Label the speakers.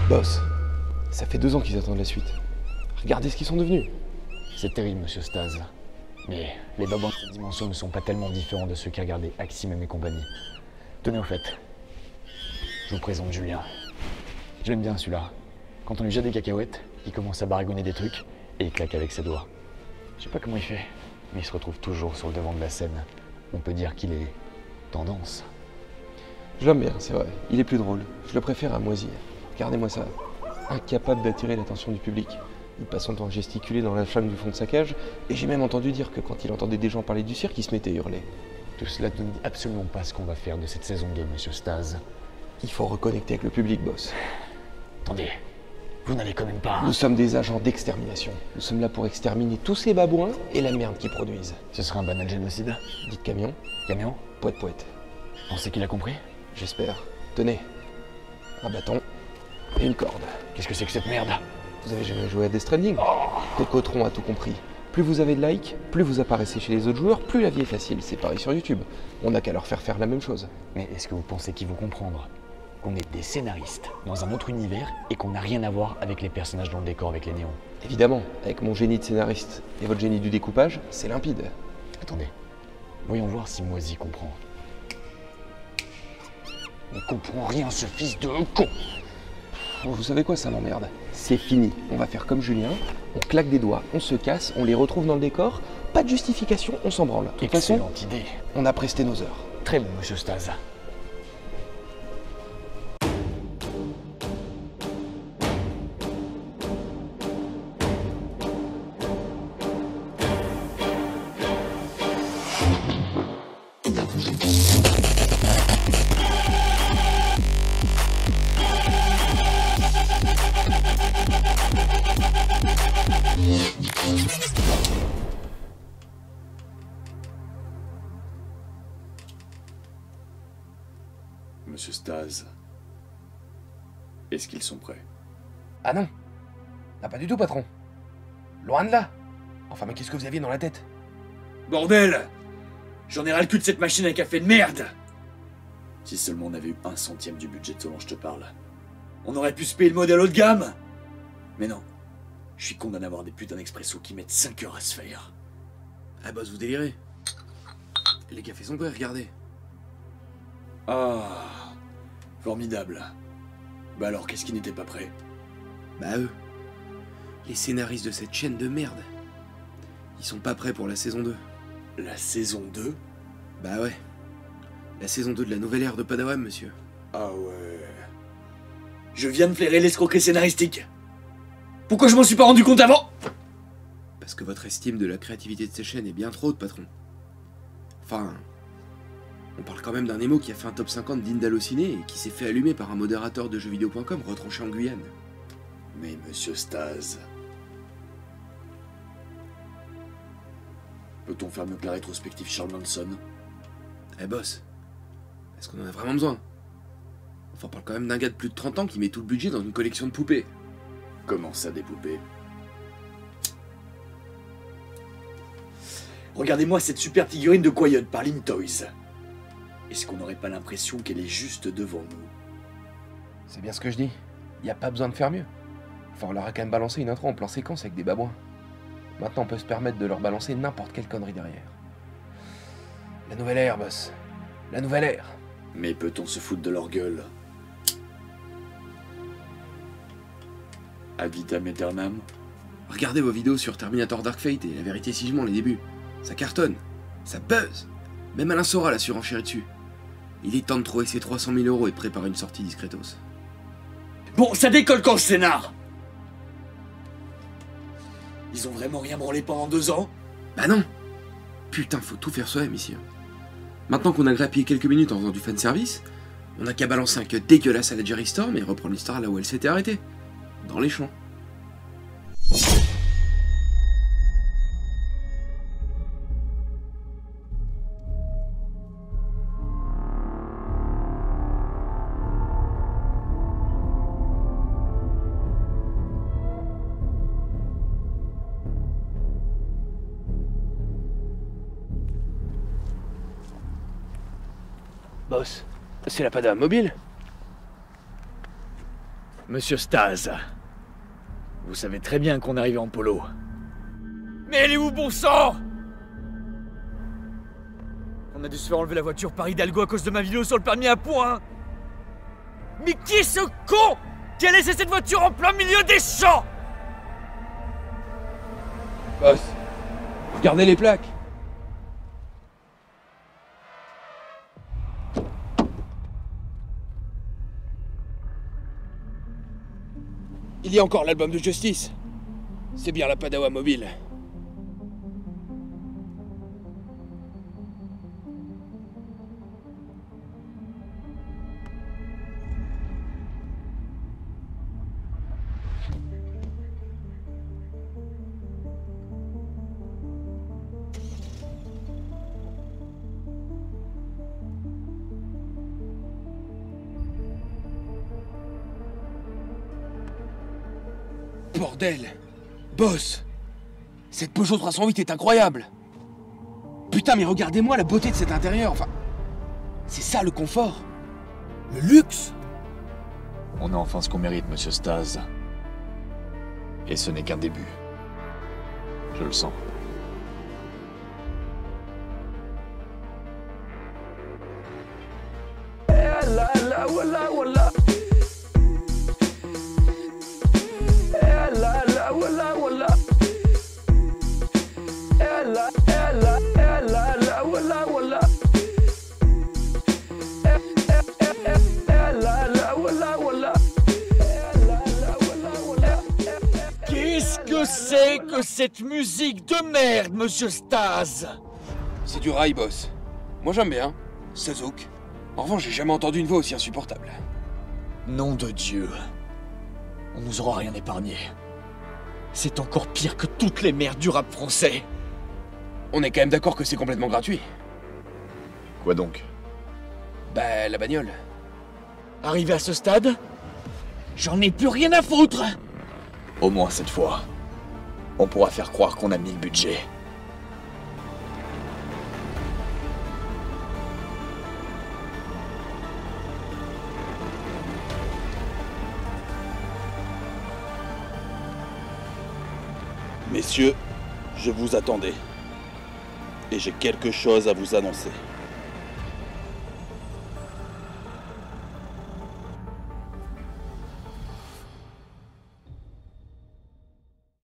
Speaker 1: Boss, ça fait 2 ans qu'ils attendent la suite. Regardez ce qu'ils sont devenus.
Speaker 2: C'est terrible, monsieur Staz. Mais les babans de cette dimension ne sont pas tellement différents de ceux qui regardaient Aximum et compagnie. Tenez au fait. Je vous présente Julien. Je l'aime bien celui-là. Quand on lui jette des cacahuètes, il commence à baragouiner des trucs et il claque avec ses doigts. Je sais pas comment il fait, mais il se retrouve toujours sur le devant de la scène. On peut dire qu'il est tendance.
Speaker 1: Je l'aime bien, c'est vrai. Il est plus drôle. Je le préfère à Moisir. Regardez-moi ça. Incapable d'attirer l'attention du public. Il passe son temps à gesticuler dans la flamme du fond de sa cage, et j'ai même entendu dire que quand il entendait des gens parler du cirque, il se mettait à hurler.
Speaker 2: Tout cela ne dit absolument pas ce qu'on va faire de cette saison 2, monsieur Staz.
Speaker 1: Il faut reconnecter avec le public, boss.
Speaker 2: Attendez, vous n'allez quand même pas...
Speaker 1: Nous sommes des agents d'extermination. Nous sommes là pour exterminer tous ces babouins et la merde qu'ils produisent.
Speaker 2: Ce sera un banal génocide?
Speaker 1: Dites camion,
Speaker 2: Camion?
Speaker 1: poète.
Speaker 2: Pensez qu'il a compris?
Speaker 1: J'espère. Tenez. Un bâton et une corde.
Speaker 2: Qu'est-ce que c'est que cette merde?
Speaker 1: Vous avez jamais joué à Death Stranding? Cocotron a tout compris. Plus vous avez de likes, plus vous apparaissez chez les autres joueurs, plus la vie est facile. C'est pareil sur YouTube. On n'a qu'à leur faire la même chose.
Speaker 2: Mais est-ce que vous pensez qu'ils vont comprendre qu'on est des scénaristes dans un autre univers et qu'on n'a rien à voir avec les personnages dans le décor avec les néons?
Speaker 1: Évidemment, avec mon génie de scénariste et votre génie du découpage, c'est limpide.
Speaker 2: Attendez, voyons voir si Moisy comprend. Il comprend rien, ce fils de con!
Speaker 1: Vous savez quoi, ça m'emmerde. C'est fini. On va faire comme Julien, on claque des doigts, on se casse, on les retrouve dans le décor, pas de justification, on s'en branle. De toute façon,
Speaker 2: Excellente idée.
Speaker 1: on a presté nos heures.
Speaker 2: Très bon, monsieur Staz.
Speaker 3: Monsieur Staz, est-ce qu'ils sont prêts?
Speaker 1: Ah non. Ah, pas du tout, patron. Loin de là. Enfin, mais qu'est-ce que vous aviez dans la tête?
Speaker 3: Bordel! J'en ai ras le cul de cette machine à café de merde! Si seulement on avait eu 1/100 du budget de ce dont je te parle, on aurait pu se payer le modèle haut de gamme! Mais non, je suis con d'en avoir des putains d'expresso qui mettent 5 heures à se faire.
Speaker 4: Ah boss, vous délirez. Les cafés sont prêts, regardez.
Speaker 3: Ah, formidable. Bah alors, qu'est-ce qui n'était pas prêt?
Speaker 4: Bah eux, les scénaristes de cette chaîne de merde. Ils sont pas prêts pour la saison 2.
Speaker 3: La saison 2?
Speaker 4: Bah ouais. La saison 2 de la nouvelle ère de Padawan, monsieur.
Speaker 3: Ah ouais... Je viens de flairer l'escroquerie scénaristique. Pourquoi je m'en suis pas rendu compte avant?
Speaker 4: Parce que votre estime de la créativité de ces chaînes est bien trop haute, patron. Enfin... On parle quand même d'un émo qui a fait un top 50 d'Inde Allociné et qui s'est fait allumer par un modérateur de jeuxvideo.com retranché en Guyane.
Speaker 3: Mais monsieur Staz... Peut-on faire mieux que la rétrospective Charles Manson?
Speaker 4: Eh boss, est-ce qu'on en a vraiment besoin? Enfin, on parle quand même d'un gars de plus de 30 ans qui met tout le budget dans une collection de poupées.
Speaker 3: Comment ça, des poupées? Regardez-moi cette super figurine de Quiet par Link Toys. Est-ce qu'on n'aurait pas l'impression qu'elle est juste devant nous?
Speaker 1: C'est bien ce que je dis. Y a pas besoin de faire mieux. Enfin, on leur a quand même balancé une intro en plan séquence avec des babouins. Maintenant, on peut se permettre de leur balancer n'importe quelle connerie derrière. La nouvelle ère, boss. La nouvelle ère.
Speaker 3: Mais peut-on se foutre de leur gueule? Ad vitam aeternam?
Speaker 4: Regardez vos vidéos sur Terminator Dark Fate et La Vérité si je mens les débuts. Ça cartonne. Ça buzz. Même Alain Sora l'a surenchéri dessus. Il est temps de trouver ses 300 000 € et de préparer une sortie discretos.
Speaker 3: Bon, ça décolle quand le scénar? Ils ont vraiment rien branlé pendant 2 ans?
Speaker 4: Bah non. Putain, faut tout faire soi-même ici. Maintenant qu'on a grappillé quelques minutes en faisant du fanservice, on n'a qu'à balancer un cut dégueulasse à la Jerry Storm et reprendre l'histoire là où elle s'était arrêtée. Dans les champs.
Speaker 1: Boss, c'est la Pada mobile?
Speaker 3: Monsieur Staz, vous savez très bien qu'on est arrivé en polo. Mais elle est où, bon sang? On a dû se faire enlever la voiture par Hidalgo à cause de ma vidéo sur le permis à point. Mais qui est ce con qui a laissé cette voiture en plein milieu des champs?
Speaker 1: Boss, regardez les plaques. Il y a encore l'album de Justice. C'est bien la Padawa mobile. Bordel! Boss! Cette Peugeot 308 est incroyable! Putain, mais regardez-moi la beauté de cet intérieur, enfin... C'est ça le confort! Le luxe!
Speaker 3: On a enfin ce qu'on mérite, monsieur Staz. Et ce n'est qu'un début. Je le sens. Qu'est-ce que c'est que cette musique de merde, monsieur Staz?
Speaker 1: C'est du rail, boss. Moi j'aime bien. Ça zouk. En revanche, j'ai jamais entendu une voix aussi insupportable.
Speaker 3: Nom de Dieu. On nous aura rien épargné. C'est encore pire que toutes les merdes du rap français.
Speaker 1: On est quand même d'accord que c'est complètement gratuit.
Speaker 3: Quoi donc?
Speaker 1: Bah, la bagnole.
Speaker 3: Arrivé à ce stade, j'en ai plus rien à foutre. Au moins cette fois, on pourra faire croire qu'on a mis le budget.
Speaker 5: Messieurs, je vous attendais. Et j'ai quelque chose à vous annoncer.